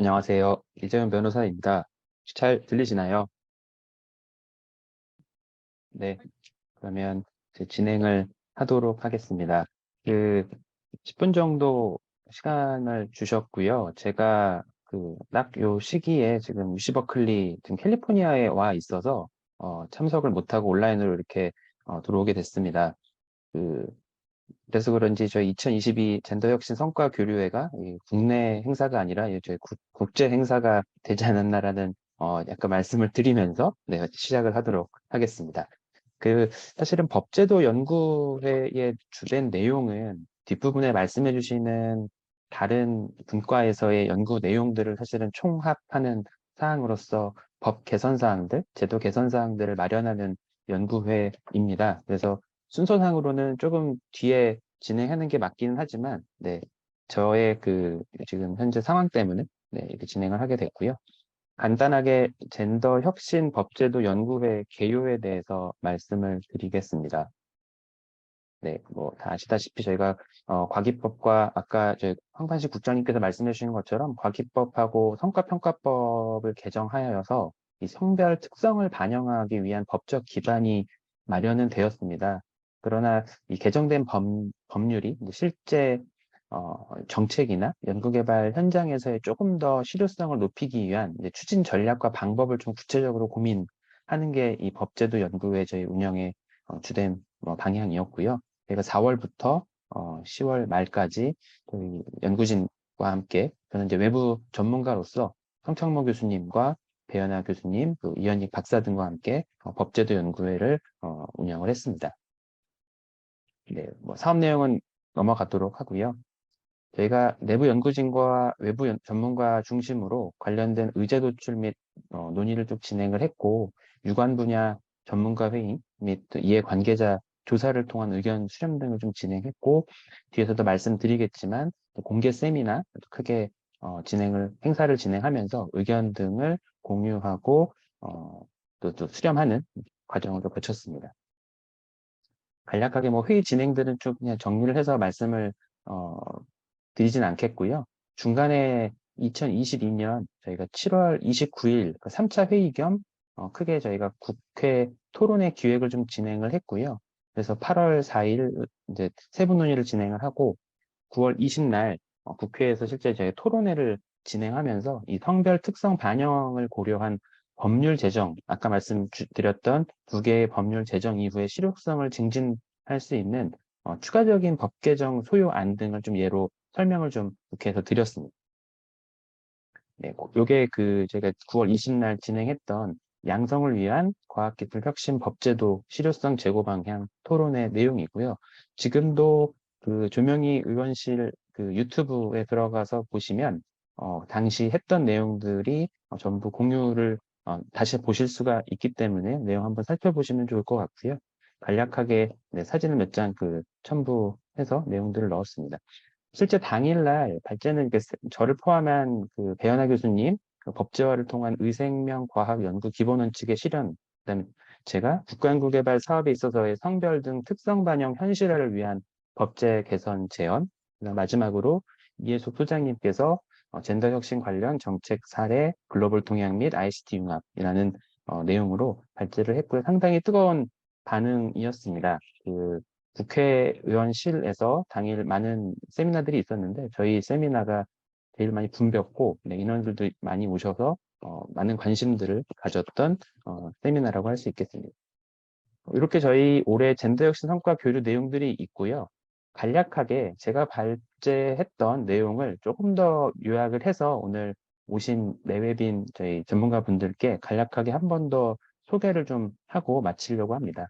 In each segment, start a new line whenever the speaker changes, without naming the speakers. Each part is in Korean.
안녕하세요. 이재현 변호사입니다. 혹시 잘 들리시나요? 네, 그러면 이제 진행을 하도록 하겠습니다. 그 10분 정도 시간을 주셨고요. 제가 딱 요 시기에 지금 UC 버클리 지금 캘리포니아에 와 있어서 참석을 못하고 온라인으로 이렇게 들어오게 됐습니다. 그 그래서 그런지 저희 2022 젠더 혁신 성과 교류회가 이 국내 행사가 아니라 이 저희 국제 행사가 되지 않았나라는 약간 말씀을 드리면서 네, 시작을 하도록 하겠습니다. 사실은 법제도 연구회의 주된 내용은 뒷부분에 말씀해 주시는 다른 분과에서의 연구 내용들을 사실은 총합하는 사항으로서 법 개선 사항들, 제도 개선 사항들을 마련하는 연구회입니다. 그래서 순서상으로는 조금 뒤에 진행하는 게 맞기는 하지만, 네, 저의 지금 현재 상황 때문에 네, 이렇게 진행을 하게 됐고요. 간단하게 젠더 혁신 법제도 연구회 개요에 대해서 말씀을 드리겠습니다. 네, 뭐 다 아시다시피 저희가 과기법과 아까 저희 황판식 국장님께서 말씀해 주신 것처럼 과기법하고 성과평가법을 개정하여서 이 성별 특성을 반영하기 위한 법적 기반이 마련은 되었습니다. 그러나 이 개정된 법률이 이제 실제 정책이나 연구개발 현장에서의 조금 더 실효성을 높이기 위한 이제 추진 전략과 방법을 좀 구체적으로 고민하는 게 이 법제도 연구회 저희 운영의 주된 방향이었고요. 저희가 4월부터 10월 말까지 저희 연구진과 함께 저는 이제 외부 전문가로서 성창모 교수님과 배연아 교수님, 또 이현익 박사 등과 함께 법제도 연구회를 운영을 했습니다. 네, 뭐 사업 내용은 넘어가도록 하고요. 저희가 내부 연구진과 외부 전문가 중심으로 관련된 의제 도출 및 논의를 쭉 진행을 했고, 유관 분야 전문가 회의 및 이해 관계자 조사를 통한 의견 수렴 등을 좀 진행했고, 뒤에서도 말씀드리겠지만 공개 세미나 크게 행사를 진행하면서 의견 등을 공유하고 또 수렴하는 과정을 또 거쳤습니다. 간략하게 뭐 회의 진행들은 좀 그냥 정리를 해서 말씀을 어, 드리진 않겠고요. 중간에 2022년 저희가 7월 29일 3차 회의 겸 크게 저희가 국회 토론회 기획을 좀 진행을 했고요. 그래서 8월 4일 이제 세부 논의를 진행을 하고 9월 20날 국회에서 실제 저희 토론회를 진행하면서 이 성별 특성 반영을 고려한 법률 제정, 아까 말씀드렸던 두 개의 법률 제정 이후에 실효성을 증진할 수 있는 추가적인 법 개정 소요안 등을 좀 예로 설명을 좀 국회에서 드렸습니다. 네, 요게 제가 9월 20날 진행했던 양성을 위한 과학기술 혁신 법제도 실효성 제고 방향 토론의 내용이고요. 지금도 조명희 의원실 유튜브에 들어가서 보시면 당시 했던 내용들이 전부 공유를 다시 보실 수가 있기 때문에 내용 한번 살펴보시면 좋을 것 같고요. 간략하게 네, 사진을 몇 장 첨부해서 내용들을 넣었습니다. 실제 당일날 발제는 저를 포함한 배연하 교수님, 법제화를 통한 의생명 과학 연구 기본 원칙의 실현, 그다음에 제가 국가연구개발 사업에 있어서의 성별 등 특성 반영 현실화를 위한 법제 개선 제언, 그다음 마지막으로 이해숙 소장님께서 젠더 혁신 관련 정책 사례, 글로벌 동향 및 ICT 융합이라는 내용으로 발제를 했고요. 상당히 뜨거운 반응이었습니다. 국회의원실에서 당일 많은 세미나들이 있었는데 저희 세미나가 제일 많이 붐볐고 네, 인원들도 많이 오셔서 많은 관심들을 가졌던 세미나라고 할 수 있겠습니다. 이렇게 저희 올해 젠더 혁신 성과 교류 내용들이 있고요. 간략하게 제가 발제했던 내용을 조금 더 요약을 해서 오늘 오신 내외빈 저희 전문가분들께 간략하게 한 번 더 소개를 좀 하고 마치려고 합니다.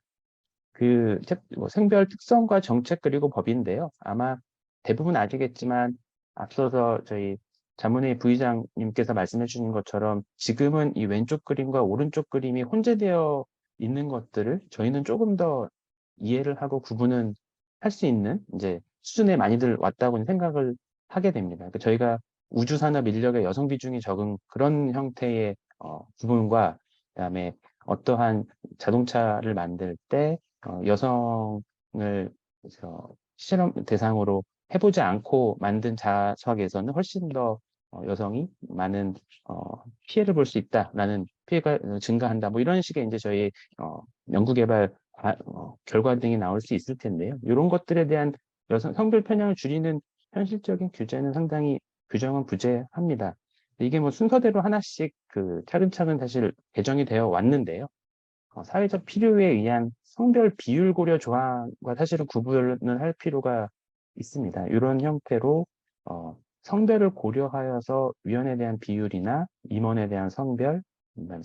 생별 특성과 정책 그리고 법인데요. 아마 대부분 아시겠지만 앞서서 저희 자문회 부의장님께서 말씀해 주신 것처럼 지금은 이 왼쪽 그림과 오른쪽 그림이 혼재되어 있는 것들을 저희는 조금 더 이해를 하고 구분은 할 수 있는 이제 수준에 많이들 왔다고 생각을 하게 됩니다. 그러니까 저희가 우주산업 인력의 여성 비중이 적은 그런 형태의 부분과 그다음에 어떠한 자동차를 만들 때 여성을 실험 대상으로 해보지 않고 만든 자석에서는 훨씬 더 여성이 많은 피해를 볼 수 있다라는 피해가 증가한다. 뭐 이런 식의 이제 저희 연구개발 결과 등이 나올 수 있을 텐데요. 이런 것들에 대한 성별 편향을 줄이는 현실적인 규제는 상당히 규정은 부재합니다. 이게 뭐 순서대로 하나씩 차근차근 사실 개정이 되어 왔는데요. 사회적 필요에 의한 성별 비율 고려 조항과 사실은 구분을 할 필요가 있습니다. 이런 형태로 성별을 고려하여서 위원에 대한 비율이나 임원에 대한 성별,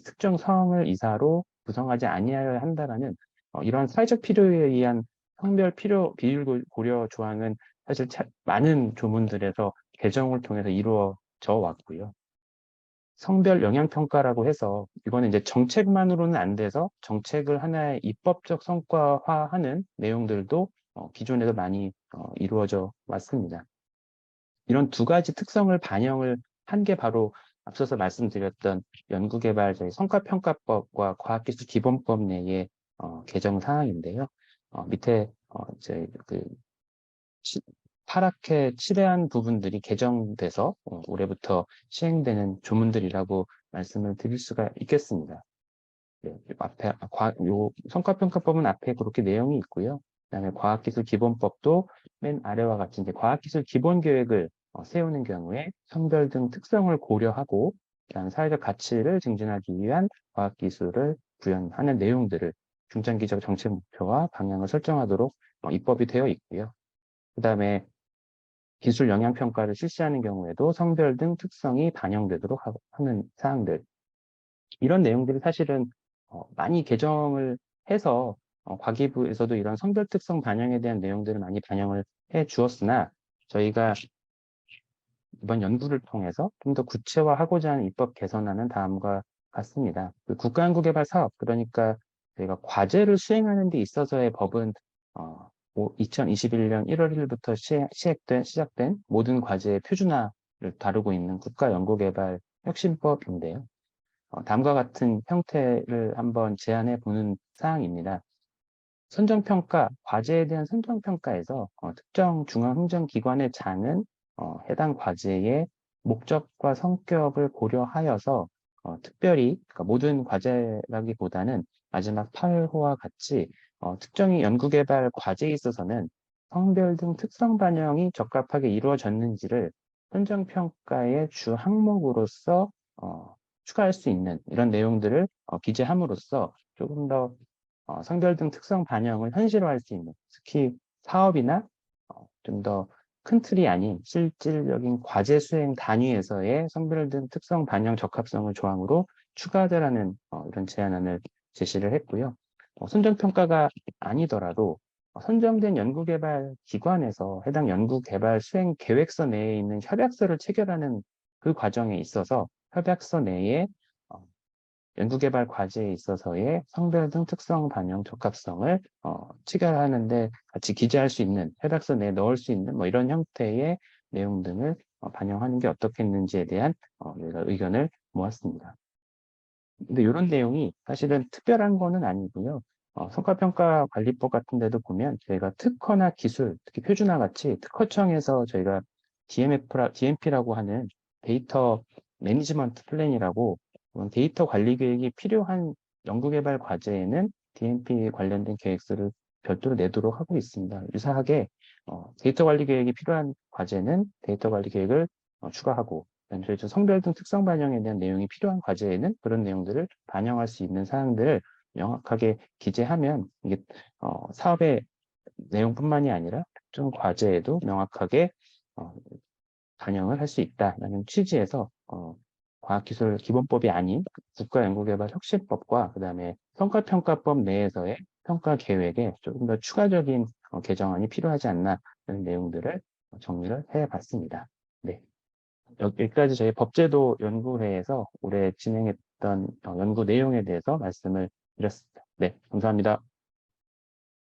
특정 성을 이사로 구성하지 아니하여야 한다라는 이러한 사회적 필요에 의한 성별 비율 고려 조항은 사실 많은 조문들에서 개정을 통해서 이루어져 왔고요. 성별 영향평가라고 해서 이거는 이제 정책만으로는 안 돼서 정책을 하나의 입법적 성과화하는 내용들도 기존에도 많이 이루어져 왔습니다. 이런 두 가지 특성을 반영을 한 게 바로 앞서서 말씀드렸던 연구개발 성과평가법과 과학기술기본법 내의 개정 사항인데요. 밑에 저희 파랗게 칠해한 부분들이 개정돼서 올해부터 시행되는 조문들이라고 말씀을 드릴 수가 있겠습니다. 네, 앞에 요 성과평가법은 앞에 그렇게 내용이 있고요. 그다음에 과학기술기본법도 맨 아래와 같이 이제 과학기술 기본계획을 세우는 경우에 성별 등 특성을 고려하고 그다음 사회적 가치를 증진하기 위한 과학기술을 구현하는 내용들을 중장기적 정책 목표와 방향을 설정하도록 입법이 되어 있고요. 그다음에 기술 영향평가를 실시하는 경우에도 성별 등 특성이 반영되도록 하는 사항들. 이런 내용들이 사실은 많이 개정을 해서 과기부에서도 이런 성별 특성 반영에 대한 내용들을 많이 반영을 해 주었으나 저희가 이번 연구를 통해서 좀 더 구체화하고자 하는 입법 개선안은 다음과 같습니다. 국가연구개발 사업, 그러니까 저희가 과제를 수행하는 데 있어서의 법은 2021년 1월 1일부터 시작된 모든 과제의 표준화를 다루고 있는 국가연구개발 혁신법인데요. 다음과 같은 형태를 한번 제안해 보는 사항입니다. 선정평가, 과제에 대한 선정평가에서 특정 중앙행정기관의 장은 해당 과제의 목적과 성격을 고려하여서 특별히 그러니까 모든 과제라기보다는 마지막 8호와 같이 특정히 연구개발 과제에 있어서는 성별 등 특성 반영이 적합하게 이루어졌는지를 선정평가의 주 항목으로서 추가할 수 있는 이런 내용들을 기재함으로써 조금 더 성별 등 특성 반영을 현실화할 수 있는 특히 사업이나 좀 더 큰 틀이 아닌 실질적인 과제 수행 단위에서의 성별 등 특성 반영 적합성을 조항으로 추가하자라는 이런 제안안을 제시를 했고요. 선정평가가 아니더라도 선정된 연구개발 기관에서 해당 연구개발 수행 계획서 내에 있는 협약서를 체결하는 그 과정에 있어서 협약서 내에 연구개발 과제에 있어서의 성별 등 특성 반영 적합성을 체결하는데 같이 기재할 수 있는 협약서 내에 넣을 수 있는 뭐 이런 형태의 내용 등을 반영하는 게 어떻겠는지에 대한 저희가 의견을 모았습니다. 근데 이런 내용이 사실은 특별한 거는 아니고요. 성과평가관리법 같은 데도 보면 저희가 특허나 기술, 특히 표준화 같이 특허청에서 저희가 DMP라고 하는 데이터 매니지먼트 플랜이라고 데이터 관리 계획이 필요한 연구개발 과제에는 DMP 관련된 계획서를 별도로 내도록 하고 있습니다. 유사하게 데이터 관리 계획이 필요한 과제는 데이터 관리 계획을 추가하고 그다음에 성별 등 특성 반영에 대한 내용이 필요한 과제에는 그런 내용들을 반영할 수 있는 사항들을 명확하게 기재하면 이게 사업의 내용뿐만이 아니라 특정 과제에도 명확하게 반영을 할 수 있다라는 취지에서 과학기술기본법이 아닌 국가연구개발혁신법과 그다음에 성과평가법 내에서의 평가 계획에 조금 더 추가적인 개정안이 필요하지 않나라는 내용들을 정리를 해봤습니다. 네. 여기까지 저희 법제도 연구회에서 올해 진행했던 연구 내용에 대해서 말씀을 드렸습니다. 네, 감사합니다.